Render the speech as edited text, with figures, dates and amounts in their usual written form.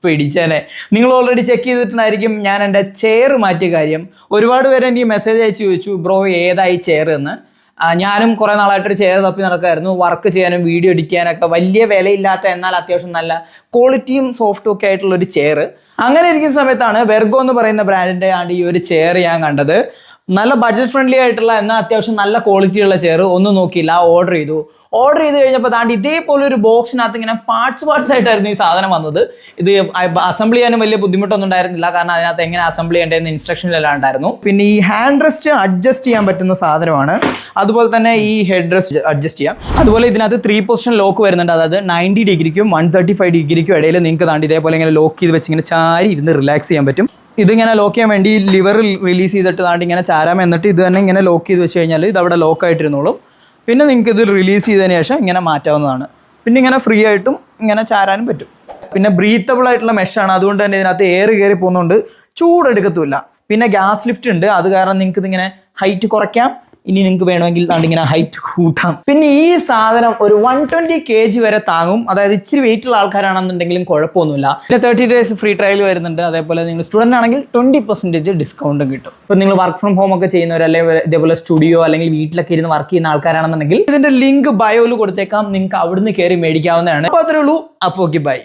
പിടിച്ചേനെ. നിങ്ങൾ already check ചെയ്തിട്ടുണ്ടായിരിക്കും ഞാൻ എൻ്റെ ചെയർ മാറ്റിയ കാര്യം. ഒരുപാട് പേര് എനിക്ക് മെസ്സേജ് അയച്ചു ചോദിച്ചു ബ്രോ ഏതായി ചെയർ എന്ന്. ഞാനും കുറേ നാളായിട്ടൊരു ചെയർ തപ്പി നടക്കായിരുന്നു. വർക്ക് ചെയ്യാനും വീഡിയോ എഡിറ്റ് ചെയ്യാനൊക്കെ വലിയ വിലയില്ലാത്ത എന്നാൽ അത്യാവശ്യം നല്ല ക്വാളിറ്റിയും സോഫ്റ്റും ഒക്കെ ആയിട്ടുള്ള ഒരു ചെയർ. അങ്ങനെ ഇരിക്കുന്ന സമയത്താണ് വെർഗോ എന്ന് പറയുന്ന ബ്രാൻഡിൻ്റെ ആണ് ഈ ഒരു ചെയർ ഞാൻ കണ്ടത്. നല്ല ബഡ്ജറ്റ് ഫ്രണ്ട്ലി ആയിട്ടുള്ള എന്നാൽ അത്യാവശ്യം നല്ല ക്വാളിറ്റി ഉള്ള ചെയർ. ഒന്നും നോക്കിയില്ല, ഓർഡർ ചെയ്ത് കഴിഞ്ഞപ്പോൾ താണ്ട് ഇതേപോലെ ഒരു ബോക്സിനകത്ത് ഇങ്ങനെ പാർട്സ് ആയിട്ടായിരുന്നു ഈ സാധനം വന്നത്. ഇത് അസംബിൾ ചെയ്യാനും വലിയ ബുദ്ധിമുട്ടൊന്നും ഉണ്ടായിരുന്നില്ല, കാരണം അതിനകത്ത് എങ്ങനെ അസംബിൾ ചെയ്യേണ്ടതെന്ന് ഇൻസ്ട്രക്ഷനിലെല്ലാം ഉണ്ടായിരുന്നു. പിന്നെ ഈ ഹാൻഡ് റെസ്റ്റ് അഡ്ജസ്റ്റ് ചെയ്യാൻ പറ്റുന്ന സാധനമാണ്. അതുപോലെ തന്നെ ഈ ഹെഡ് റെസ്റ്റ് അഡ്ജസ്റ്റ് ചെയ്യാം. അതുപോലെ ഇതിനകത്ത് 3 പൊസിഷൻ ലോക്ക് വരുന്നുണ്ട്. അതായത് 90 ഡിഗ്രിക്കും 135 ഡിഗ്രിക്കും ഇടയിൽ നിങ്ങൾക്ക് താണ്ട് ഇതേപോലെ ഇങ്ങനെ ലോക്ക് ചെയ്ത് വെച്ച് ഇങ്ങനെ ചാരി ഇരുന്ന് റിലാക്സ് ചെയ്യാൻ പറ്റും. ഇതിങ്ങനെ ലോക്ക് ചെയ്യാൻ വേണ്ടി ലിവർ റിലീസ് ചെയ്തിട്ട് താണ്ട് ഇങ്ങനെ ചാരാം, എന്നിട്ട് ഇത് തന്നെ ഇങ്ങനെ ലോക്ക് ചെയ്ത് വെച്ച് കഴിഞ്ഞാൽ ഇത് അവിടെ ലോക്കായിട്ടിരുന്നോളും. പിന്നെ നിങ്ങൾക്ക് ഇത് റിലീസ് ചെയ്തതിന് ശേഷം ഇങ്ങനെ മാറ്റാവുന്നതാണ്. പിന്നെ ഇങ്ങനെ ഫ്രീ ആയിട്ടും ഇങ്ങനെ ചാരാനും പറ്റും. പിന്നെ ബ്രീത്തബിൾ ആയിട്ടുള്ള മെഷാണ്, അതുകൊണ്ട് തന്നെ ഇതിനകത്ത് എയർ കയറി പോകുന്നതുകൊണ്ട് ചൂടെടുക്കത്തുമില്ല. പിന്നെ ഗ്യാസ് ലിഫ്റ്റ് ഉണ്ട്, അത് കാരണം നിങ്ങൾക്ക് ഇതിങ്ങനെ ഹൈറ്റ് കുറയ്ക്കാം. ഇനി നിങ്ങൾക്ക് വേണമെങ്കിൽ ഇങ്ങനെ ഹൈറ്റ് കൂട്ടാം. പിന്നെ ഈ സാധനം ഒരു 120 kg വരെ താങ്ങും. അതായത് ഇച്ചിരി വെയിറ്റ് ഉള്ള ആൾക്കാരാണെന്നുണ്ടെങ്കിലും കുഴപ്പമൊന്നുമില്ല. പിന്നെ 30 days ഫ്രീ ട്രയൽ വരുന്നുണ്ട്. അതേപോലെ നിങ്ങൾ സ്റ്റുഡൻ്റ് ആണെങ്കിൽ 20% ഡിസ്കൗണ്ടും കിട്ടും. ഇപ്പോൾ നിങ്ങൾ വർക്ക് ഫ്രം ഹോം ഒക്കെ ചെയ്യുന്നവർ, അല്ലെങ്കിൽ ഇതേപോലെ സ്റ്റുഡിയോ അല്ലെങ്കിൽ വീട്ടിലൊക്കെ ഇരുന്ന് വർക്ക് ചെയ്യുന്ന ആൾക്കാരാണെന്നുണ്ടെങ്കിൽ ഇതിന്റെ ലിങ്ക് ബയോയിൽ കൊടുത്തേക്കാം, നിങ്ങൾക്ക് അവിടുന്ന് കയറി മേടിക്കാവുന്നതാണ്. അപ്പോൾ അത്രേ ഉള്ളൂ. അപ്പോൾ ഓക്കെ, ബൈ.